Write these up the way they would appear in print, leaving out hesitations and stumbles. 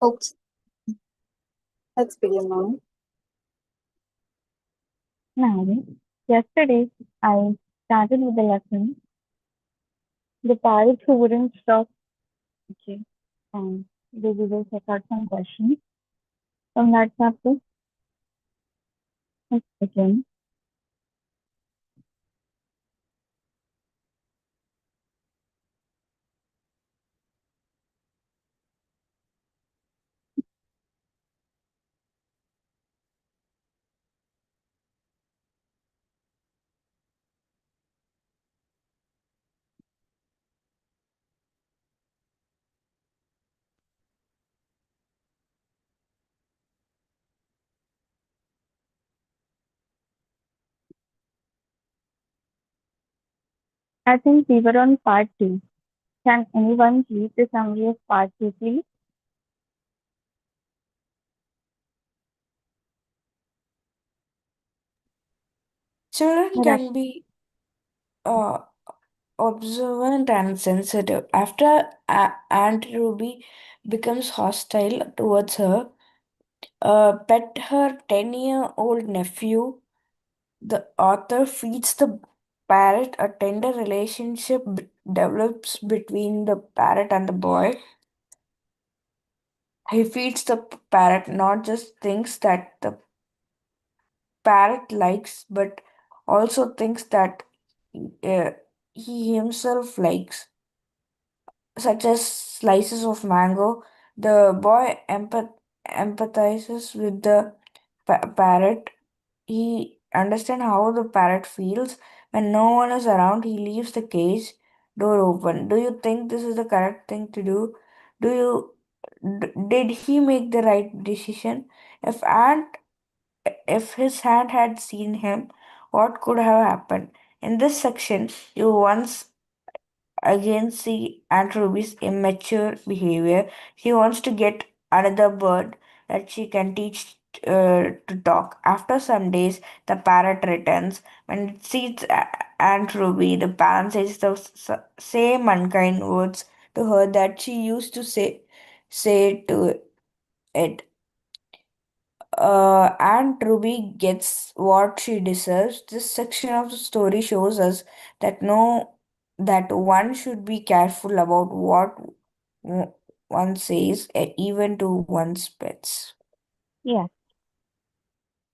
Okay, let's begin now. Now, yesterday I started with the lesson, The Parrot Who Wouldn't Stop. Okay, and we will check out some questions from that chapter. Let's begin. I think we were on part two. Can anyone read the summary of part two, please? Children Mira- can be uh, observant and sensitive. After Aunt Ruby becomes hostile towards her, pet her 10-year-old nephew, the author feeds the parrot. A tender relationship develops between the parrot and the boy. He feeds the parrot not just things that the parrot likes, but also things that uh, he himself likes, such as slices of mango. The boy empathizes with the parrot. He understands how the parrot feels. When no one is around, he leaves the cage door open. Do you think this is the correct thing to do? Do you did he make the right decision? If Aunt if his hand had seen him, what could have happened? In this section, you once again see Aunt Ruby's immature behavior. She wants to get another bird that she can teach to talk. After some days, the parrot returns. When it sees Aunt Ruby, the parrot says the same unkind words to her that she used to say to it. Aunt Ruby gets what she deserves. This section of the story shows us that one should be careful about what w- one says, even to one's pets. Yes,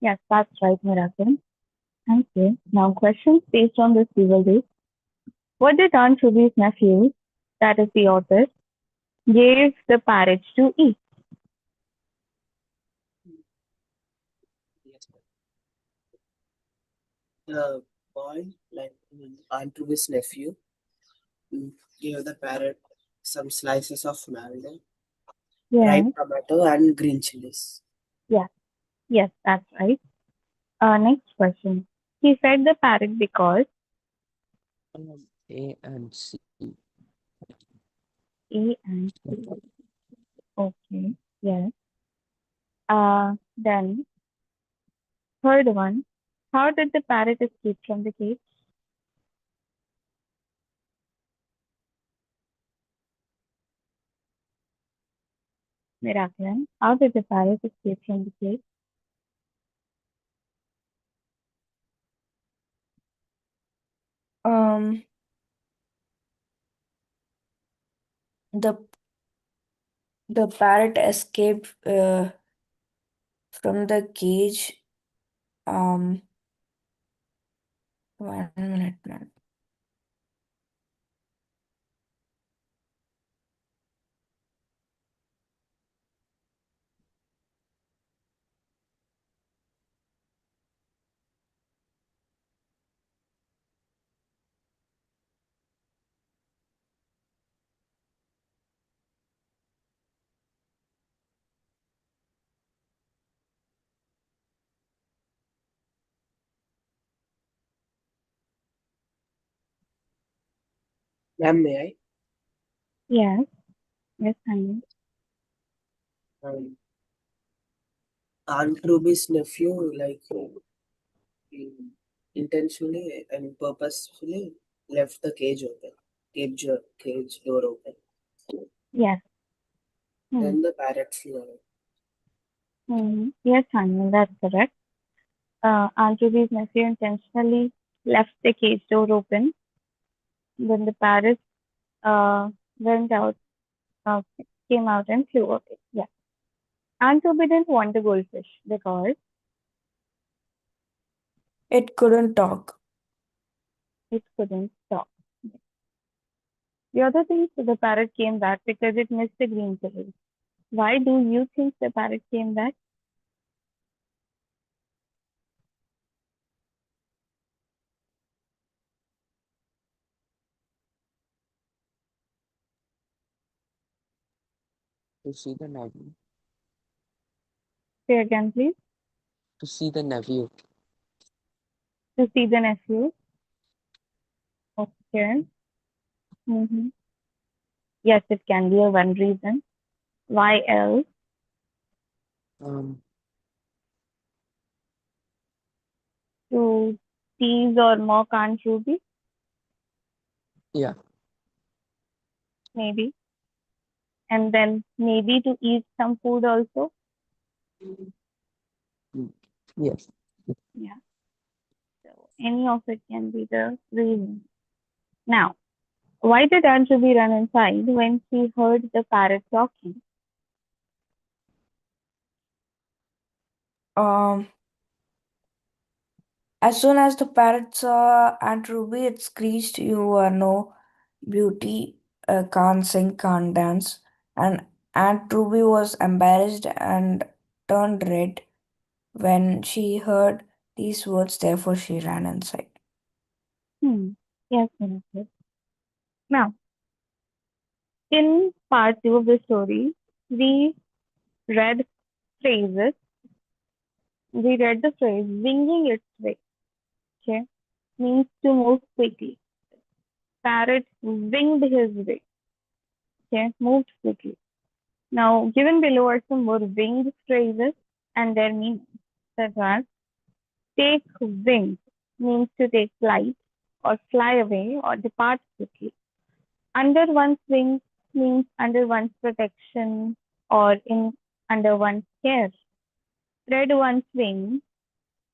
yes, that's right, Miracle. Thank you. Now, questions based on this rivalry. What did Aunt Ruby's nephew, that is the author, gave the parrot to eat? Yes. The boy, Aunt Ruby's nephew, gave the parrot some slices of mango, Yes, ripe tomato, and green chilies. yes, yes, that's right. Next question. He fed the parrot because A and C. A and C. Okay, yes. Then third one. How did the parrot escape from the cage? Miraculous. How did the parrot escape from the cage? Um, the the parrot escaped from the cage. Um, 1 minute, man. Ma'am, may Yes, yes, honey. I? Aunt Ruby's nephew, intentionally and purposefully left the cage open, cage door open. Yes, Hmm. Then the parrots learn. Yes, Hanu, that's correct. Aunt Ruby's nephew intentionally left the cage door open. Then the parrot went out, uh, came out and flew away. Yeah. Aunt Ruby didn't want the goldfish because It couldn't talk. it couldn't talk. The other thing, so the parrot came back because it missed the green pillows. Why do you think the parrot came back? To see the nephew. Say again, please. To see the nephew. To see the nephew. Okay. Mm-hmm. Yes, it can be a one reason. Why else? Um, To tease or mock Aunt Ruby? yeah. Maybe. And then maybe to eat some food also. Mm, yes. Yeah. So any of it can be the reason. Now, why did Aunt Ruby run inside when she heard the parrot talking? Um, as soon as the parrot saw Aunt Ruby, it screeched, "You are no beauty, can't sing, can't dance." And Aunt Ruby was embarrassed and turned red when she heard these words, therefore she ran inside. Yes, Minister. Now, in part two of the story, we read phrases. We read the phrase winging its way. Okay, means to move quickly. Parrot winged his way. Okay, moved quickly. Now, given below are some more winged phrases and their meanings. Such as take wing means to take flight or fly away or depart quickly. Under one's wings means under one's protection or in under one's care. Spread one's wings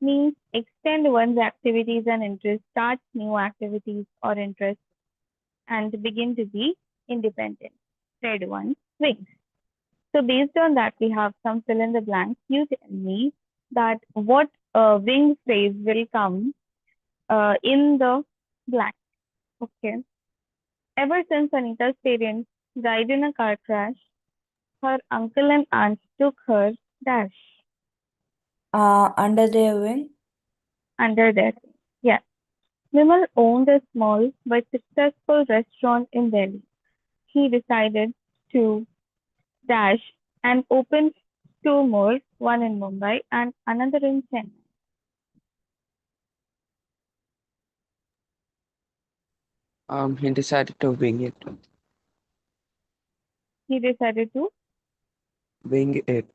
means extend one's activities and interests, start new activities or interests, and begin to be independent. Spread one's wings. So based on that, we have some fill in the blanks. You tell me that what wing phrase will come in the blank. Okay. Ever since Anita's parents died in a car crash, her uncle and aunt took her dash Under their wing, under their wing. Yeah. Vimal owned a small but successful restaurant in Delhi. He decided to dash and open two more, one in Mumbai and another in Chennai. He decided to wing it. He decided to Wing it.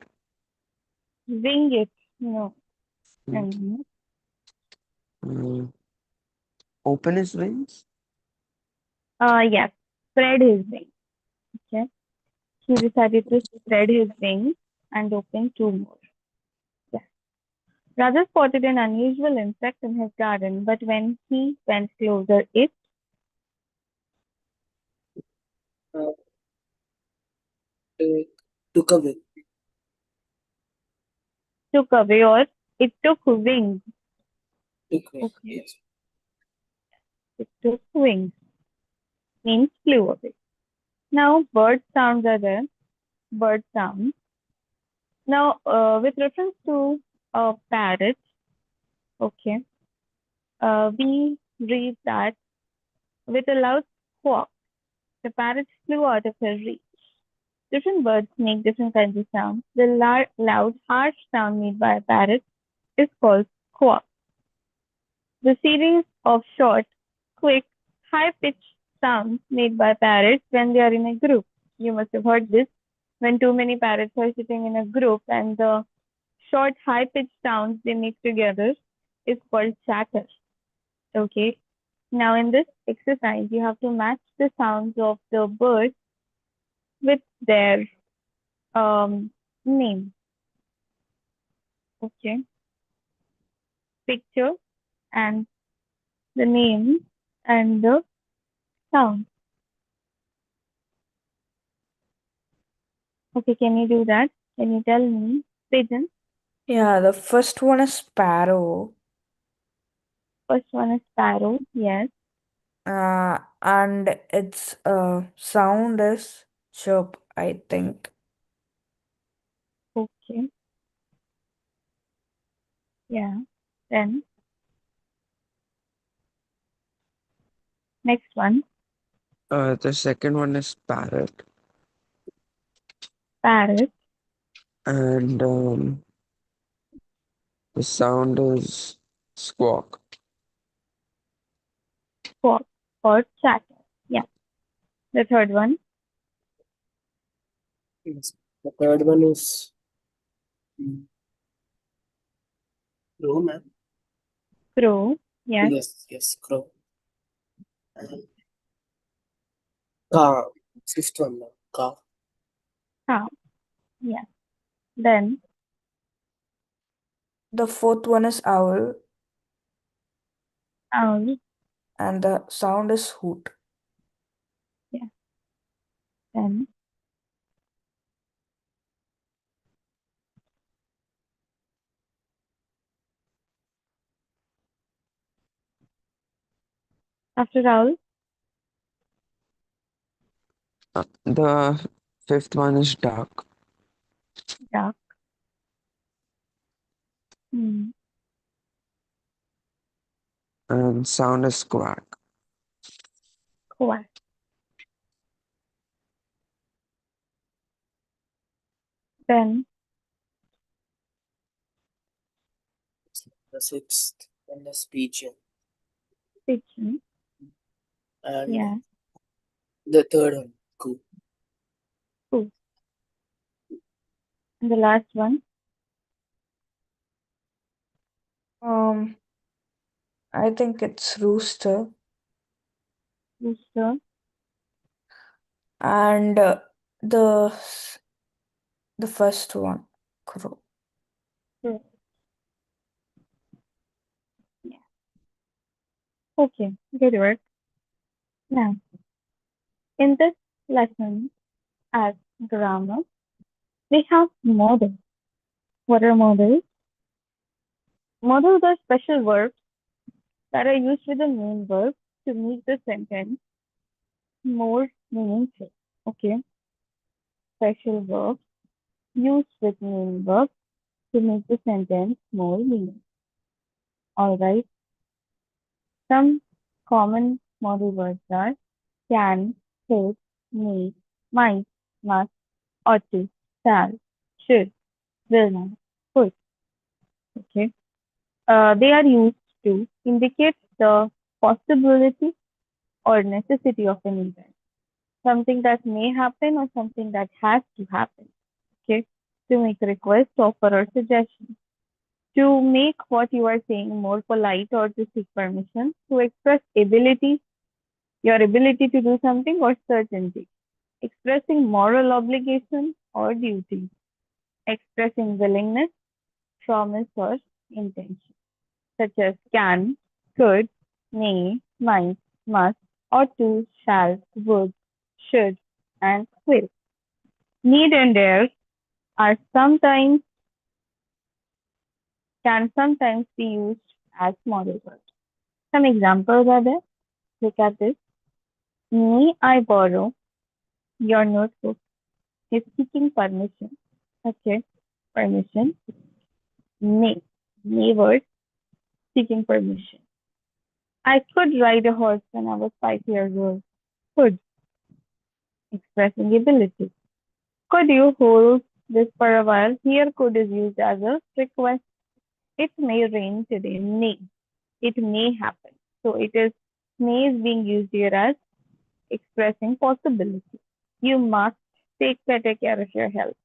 wing it. No. Mm. Open his wings. Yes, spread his wings. Okay. He decided to spread his wings and open two more. Yeah. Raja spotted an unusual insect in his garden, but when he went closer, it Uh, took away. took away or it took wings. Took away. Okay. Yes. It took wings means flew away. Now bird sounds are there. Bird sounds. Now with reference to a parrot, okay, we read that with a loud squawk, the parrot flew out of her reach. Different birds make different kinds of sounds. The loud, harsh sound made by a parrot is called squawk. The series of short, quick, high-pitched sounds made by parrots when they are in a group. You must have heard this when too many parrots are sitting in a group and the short, high-pitched sounds they make together is called chatter. Okay. Now in this exercise, you have to match the sounds of the birds with their Name. Okay. Picture and the name and the sound. Okay, can you do that? Can you tell me? Pigeon. Yeah, the first one is sparrow. First one is sparrow. Yes. And its sound is chirp, I think. Okay. Yeah. Then next one. The second one is parrot, Parrot. and the sound is squawk. Squawk or chatter. Yeah. The third one. Yes. The third one is crow, ma'am. Crow. Yes. Yes, crow. And cow. Fifth one, ma'am. Cow. Cow. Yeah. Then The fourth one is owl, owl. and the sound is hoot. Then after owl. The fifth one is duck, Duck. Hmm. and sound is quack. Quack. Then The sixth one is pigeon. pigeon. And Yeah. the third one, coo. Cool. And the last one. I think it's rooster, Rooster. and the first one, crow. Crow. Yeah. Okay. Good work. Now, in this lesson as grammar, we have models. What are models? Models are special verbs that are used with the main verb to make the sentence more meaningful. Okay. Special verbs used with main verb to make the sentence more meaningful. All right. Some common model words are can, could, may, might, must, ought to, shall, should, will not, could. Okay. They are used to indicate the possibility or necessity of an event, something that may happen or something that has to happen. Okay. To make a request, offer, or suggestion. To make what you are saying more polite or to seek permission. To express ability, your ability to do something or certainty. Expressing moral obligation or duty. Expressing willingness, promise, or intention, such as can, could, may, might, must, ought to, shall, would, should, and will. Need and dare are sometimes can sometimes be used as model words. Some examples are there. Look at this. May I borrow your notebook? Is seeking permission. Okay, permission. May. May word seeking permission. I could ride a horse when I was 5 years old. Could, expressing ability. Could you hold this for a while? Here, could is used as a request. It may rain today. May. It may happen. So it is may is being used here as expressing possibility. You must take better care of your health.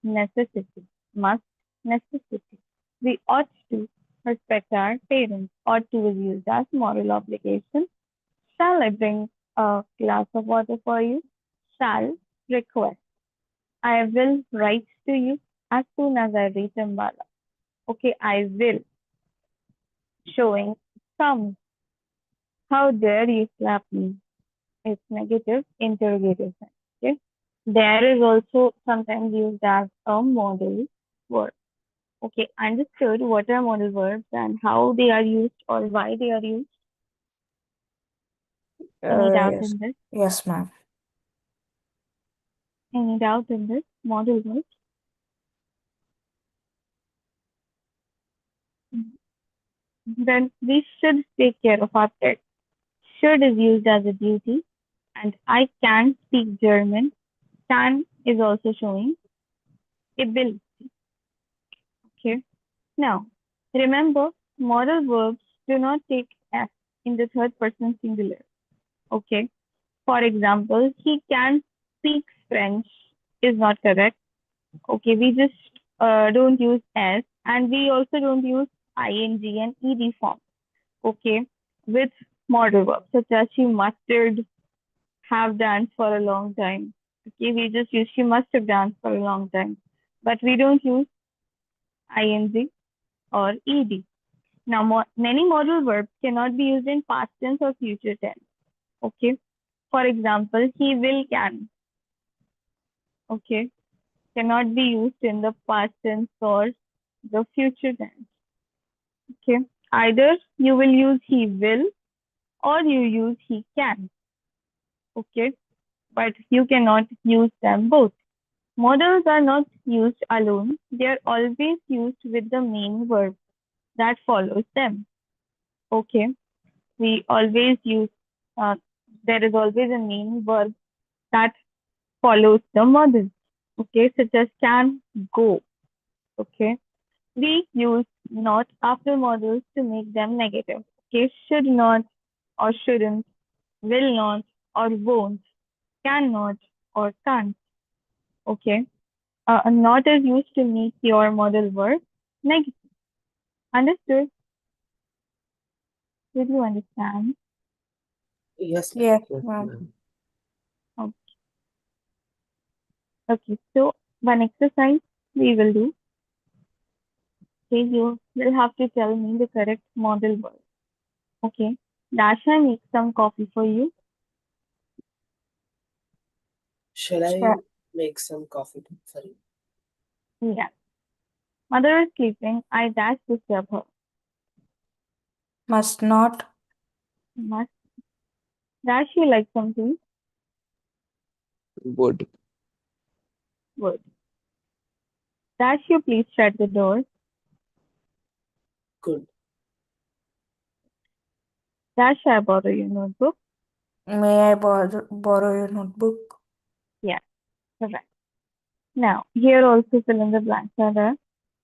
Necessity. Must. Necessity. We ought to respect our parents. Ought to is used as moral obligation. Shall I bring a glass of water for you? Shall request. I will write to you as soon as I reach Ambala. Okay, I will. Showing some. How dare you slap me? It's negative interrogative sign. Okay. There is also sometimes used as a modal verb. Okay, understood what are modal verbs and how they are used or why they are used. Any doubt Yes. in this? Yes, ma'am. Any doubt in this? Modal verbs? Then we should take care of our pet. Should is used as a duty, and I can speak German. Can is also showing ability. Okay. Now, remember, modal verbs do not take S in the third person singular. Okay. For example, he can speak French is not correct. Okay, we just don't use S, and we also don't use ing and ed form. Okay, with modal verbs such as she mustard have danced for a long time. Okay, we just use she must have danced for a long time, but we don't use ing or ed. Now, many modal verbs cannot be used in past tense or future tense. Okay, for example, he will can. Okay, cannot be used in the past tense or the future tense. Okay, either you will use he will or you use he can. Okay, but you cannot use them both. Modals are not used alone. They are always used with the main verb that follows them. Okay, we always use, uh, there is always a main verb that follows the modal. Okay, such as can, go. Okay, we use not after modals to make them negative. Okay, should not or shouldn't, will not or won't, cannot or can't. Okay, not is used to make your modal verb negative. Understood? Did you understand? Yes, ma'am. Yes, Yes, ma'am. ma'am. Okay. Okay, so one exercise we will do. Okay, you will have to tell me the correct modal verb. Okay, Dasha make some coffee for you. Shall I Sure. make some coffee for you? Yeah. Mother is sleeping. I dash disturb her. Must not. Must dash you like something? Would. Would. Dash you please shut the door. Good. Dash I borrow your notebook. May I borrow your notebook? Yeah, correct. Now, here also fill in the blanks are there.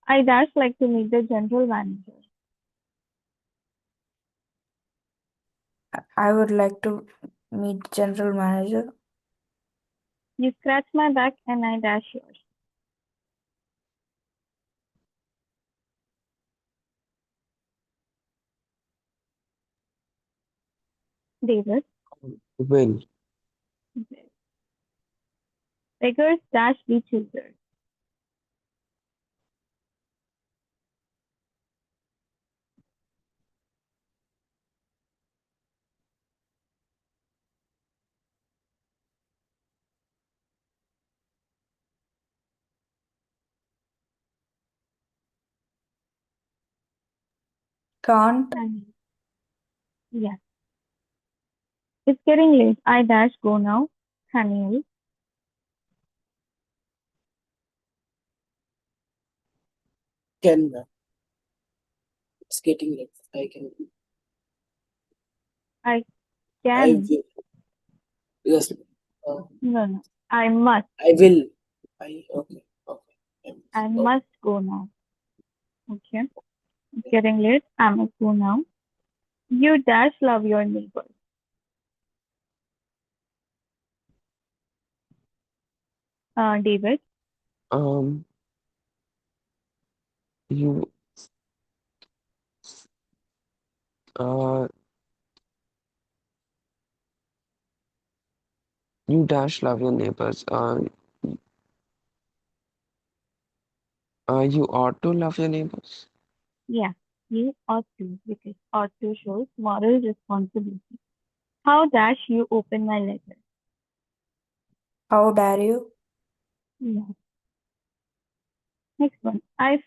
I dash like to meet the general manager. I would like to meet general manager. You scratch my back and I dash yours. David. Will. Beggars dash be choosers. Can't. Yeah. It's getting late. I dash go now. Haniel. Can, ma'am. It's getting late. I can. I I can. will. Yes, ma'am. No. I must. I will. Okay. Okay. I Okay. must go now. Okay. It's getting late. I must go now. You dash love your neighbors. David. Um, you, uh, you dash love your neighbors. You ought to love your neighbors. Yeah, you ought to, because ought to shows moral responsibility. How dash you open my letter? How dare you? Yeah. Next one. I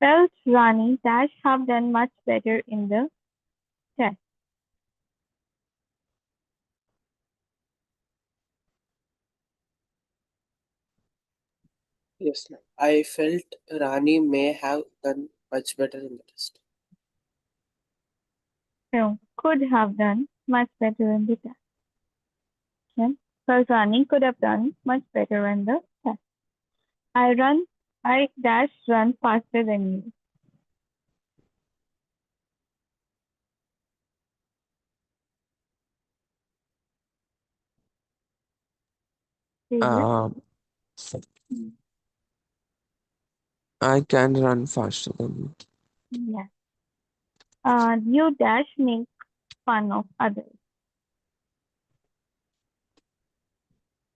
felt Rani dash have done much better in the test. Yes, ma'am. I felt Rani may have done much better in the test. No, could have done much better in the test. Okay. Because Rani could have done much better in the test. I dash run faster than you. Favorite? Um, I can run faster than you. Yeah. You dash make fun of others.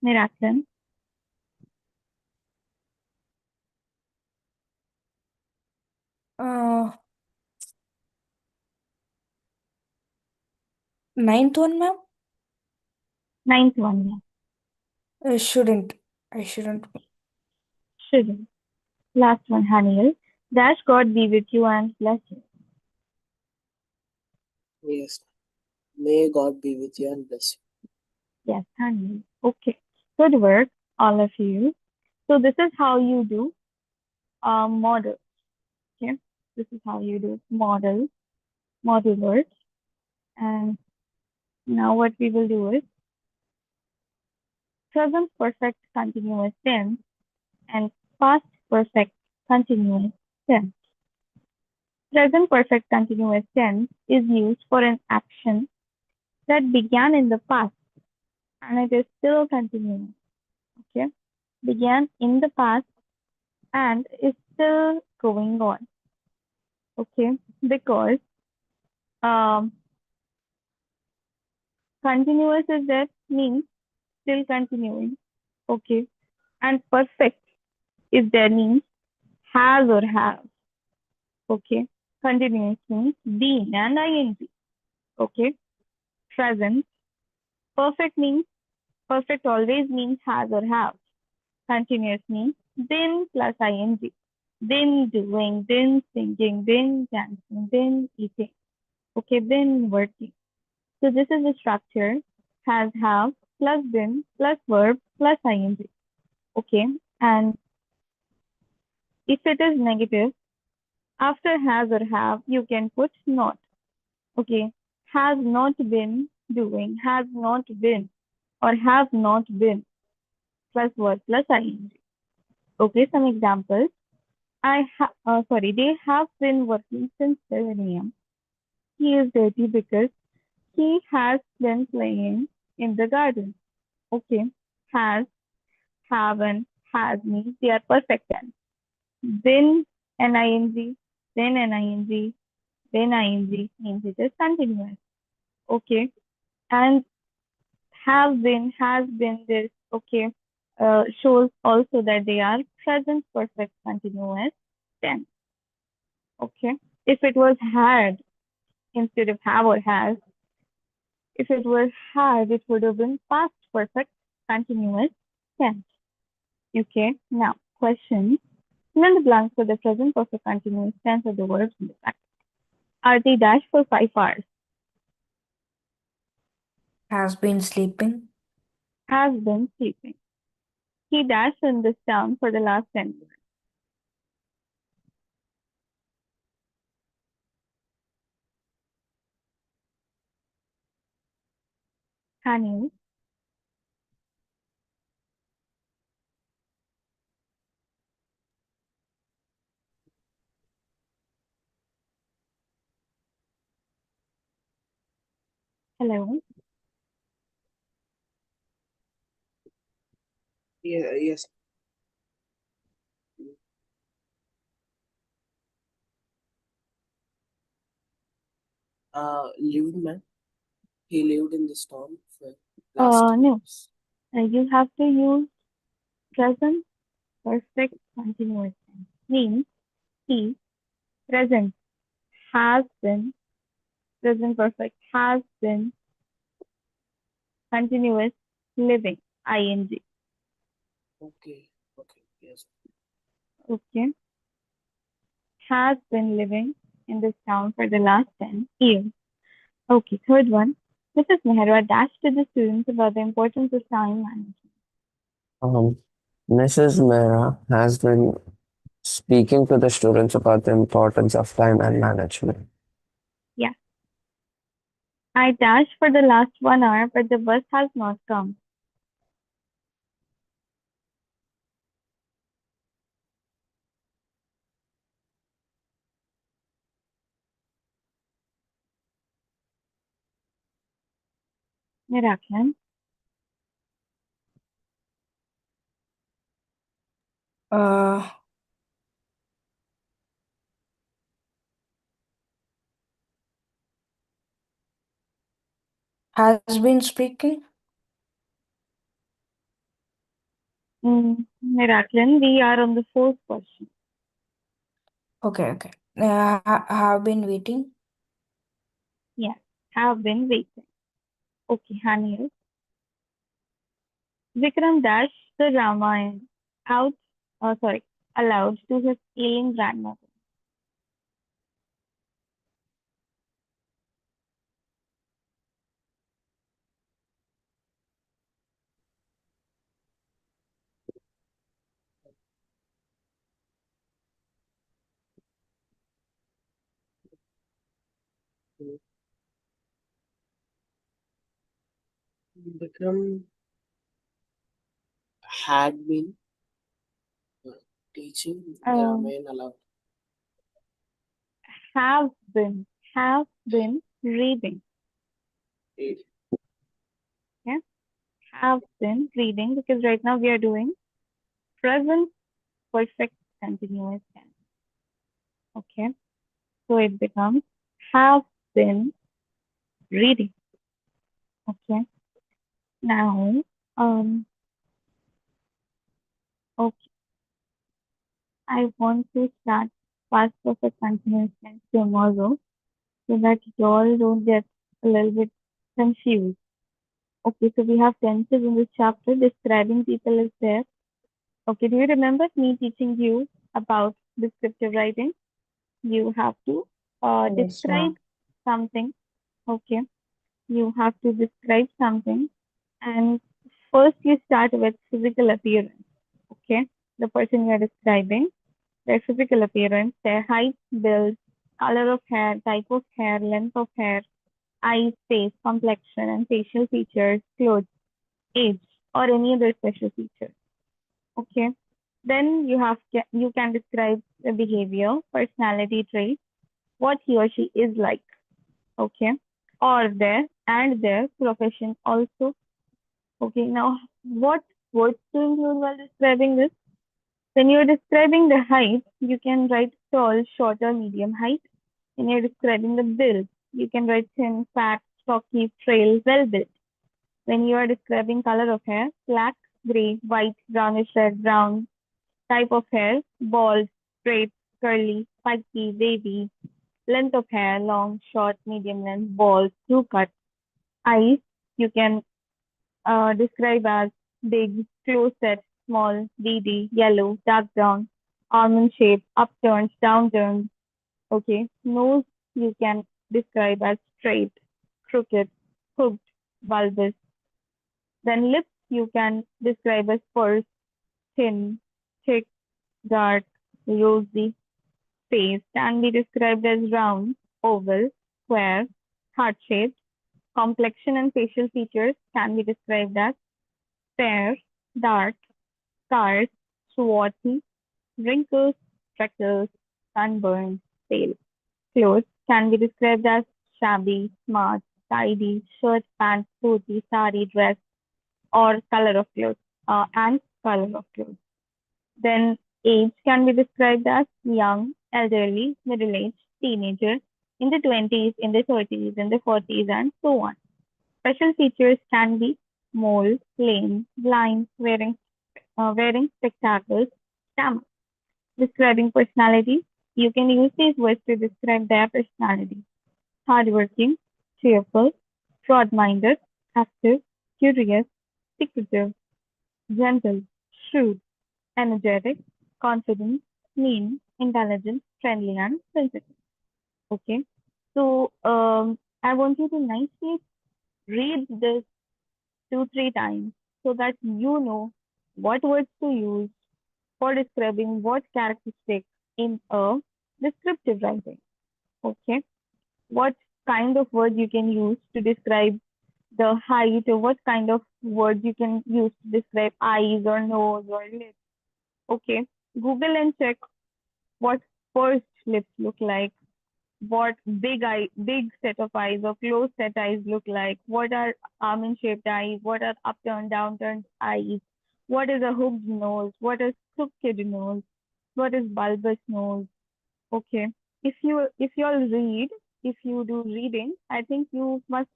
Miraculum. Uh, Ninth one, ma'am? Ninth one. Yeah. Shouldn't. I shouldn't. Shouldn't. Last one, Haniel. Dash God be with you and bless you. Yes. May God be with you and bless you. Yes, Haniel. Okay. Good work, all of you. So this is how you do model. Okay. This is how you do model words. And now what we will do is present perfect continuous tense and past perfect continuous tense. Present perfect continuous tense is used for an action that began in the past and it is still continuing. Okay, began in the past and is still going on. Okay, because um, continuous is that means still continuing. Okay, and perfect is there means has or have. Okay, continuous means been and ing. Okay, present perfect means perfect always means has or have. Continuous means been plus ing. Been doing, been singing, been dancing, been eating. Okay, been working. So this is the structure. Has, have, plus been, plus verb, plus ing. Okay, and if it is negative, after has or have, you can put not. Okay, has not been doing, has not been, or have not been, plus verb, plus ing. Okay, some examples. They have been working since 7 a.m. He is dirty because he has been playing in the garden. Okay. Has, haven't, has means they are perfect tense. Been, ning, then ning, then ing means it is continuous. Okay. And have been, has been this. Okay. Shows also that they are present perfect continuous tense. Okay. If it was had instead of have or has, if it was had, it would have been past perfect continuous tense. Okay, now question. Fill in the blanks for the present perfect continuous tense of the verbs in the practice. Are they dash for 5 hours? Has been sleeping. Has been sleeping. He dashed in this town for the last 10 years. Hanu, hello. Yeah, yes. Lived man. He lived in this town for last 2 No, years. you have to use present perfect continuous tense. means he, present, has been, present perfect, has been, continuous, living, ing. Okay. Okay. Yes. Okay. Has been living in this town for the last 10 years. Okay, third one. Mrs. Mehra dashed to the students about the importance of time management. Um, Mrs. Mehra has been speaking to the students about the importance of time and management. Yeah. I dashed for the last 1 hour, but the bus has not come. Miraculous. Uh, has been speaking. Miraculous. We are on the fourth question. Okay, okay. Have been waiting. Yes, have been waiting. Okay, Hanil. Vikram dashed the Ramayana out, aloud to his ailing grandmother. Vikram had been teaching the Um, Ramayana aloud. have been reading. Read. Okay, have been reading because right now we are doing present perfect continuous tense. Okay, so it becomes have been reading. Okay, now, okay, I want to start past perfect continuous tense tomorrow so that you all don't get a little bit confused. Okay, so we have tenses in this chapter. Describing people is there. Okay, do you remember me teaching you about descriptive writing? You have to Yes, describe ma'am. something. Okay, you have to describe something, and first you start with physical appearance. Okay, the person you are describing, their physical appearance, their height, build, color of hair, type of hair, length of hair, eyes, face, complexion, and facial features, clothes, age, or any other special feature. Okay. Then you can describe the behavior, personality trait, what he or she is like. Okay. Or their profession also. Okay. Now, what words to include while describing this? When you're describing the height, you can write tall, short, or medium height. When you're describing the build, you can write thin, fat, stocky, frail, well built. When you are describing color of hair, black, gray, white, brownish red, brown. Type of hair, bald, straight, curly, spiky, wavy. Length of hair, long, short, medium length, bald, crew cut. Eyes, you can describe as big, close set, small, beady, yellow, dark brown, almond shape, upturned, downturned. Okay. Nose, you can describe as straight, crooked, hooked, bulbous. Then lips, you can describe as pursed, thin, thick, dark, rosy. Face can be described as round, oval, square, heart-shaped. Complexion and facial features can be described as fair, dark, scarred, swarthy, wrinkles, freckles, sunburned, pale. Clothes can be described as shabby, smart, tidy, shirt, pants, dhoti, sari, dress, or color of clothes, and color of clothes. Then age can be described as young, elderly, middle-aged, teenager, in the 20s, in the 30s, in the 40s, and so on. Special features can be mole, lame, blind, wearing spectacles, stammer. Describing personality. You can use these words to describe their personality. Hardworking, cheerful, broad-minded, active, curious, secretive, gentle, shrewd, energetic, confident, mean, intelligent, friendly, and sensitive. Okay. So I want you to nicely read this 2, 3 times so that you know what words to use for describing what characteristic in a descriptive writing. Okay. What kind of word you can use to describe the height, or what kind of words you can use to describe eyes or nose or lips. Okay. Google and check what pursed lips look like, what big set of eyes or closed set eyes look like, what are almond shaped eyes, what are upturned, downturned eyes, what is a hooked nose, what is crooked nose, what is bulbous nose. Okay. If you all read, if you do reading, I think you must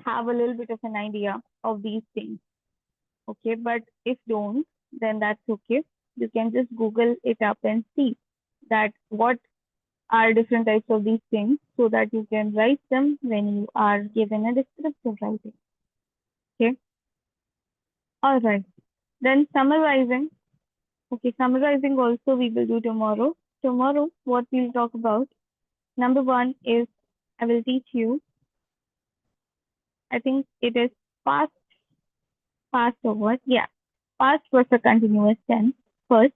have a little bit of an idea of these things. Okay, but if don't, then that's okay. You can just Google it up and see that what are different types of these things so that you can write them when you are given a descriptive writing. Okay. All right. Then summarizing. Okay, summarizing also we will do tomorrow. Tomorrow, what we'll talk about. Number one is I will teach you. I think it is past or what? Yeah. Past was a continuous tense first,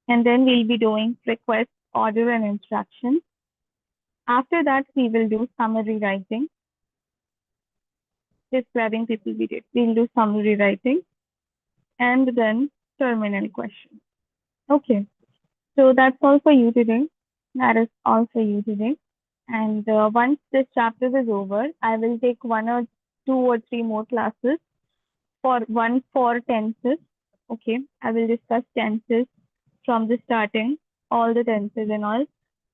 and then we'll be doing request, order, and instruction. After that, we will do summary writing. Describing people we did. We'll do summary writing and then terminal question. Okay, so that's all for you today. That is all for you today. And once this chapter is over, I will take 1 or 2 or 3 more classes for tenses. Okay, I will discuss tenses from the starting, all the tenses and all,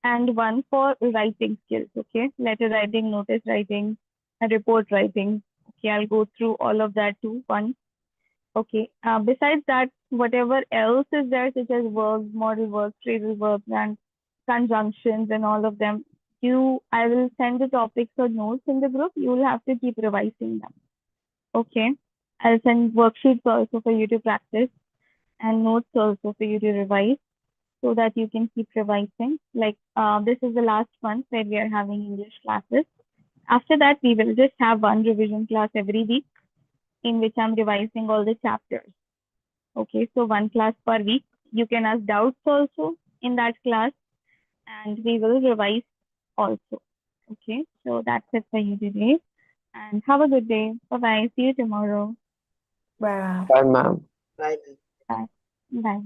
and one for writing skills. Okay, letter writing, notice writing, and report writing. Okay, I'll go through all of that too once. Okay, besides that, whatever else is there, such as verbs, modal verbs, phrasal verbs, and conjunctions, and all of them, I will send the topics or notes in the group. You will have to keep revising them. Okay, I'll send worksheets also for you to practice and notes also for you to revise so that you can keep revising. Like this is the last month where we are having English classes. After that, we will just have one revision class every week in which I'm revising all the chapters. Okay, so one class per week. You can ask doubts also in that class and we will revise also. Okay, so that's it for you today. And have a good day. Bye-bye. See you tomorrow. Bye. Bye, ma'am. Bye. Bye. Bye.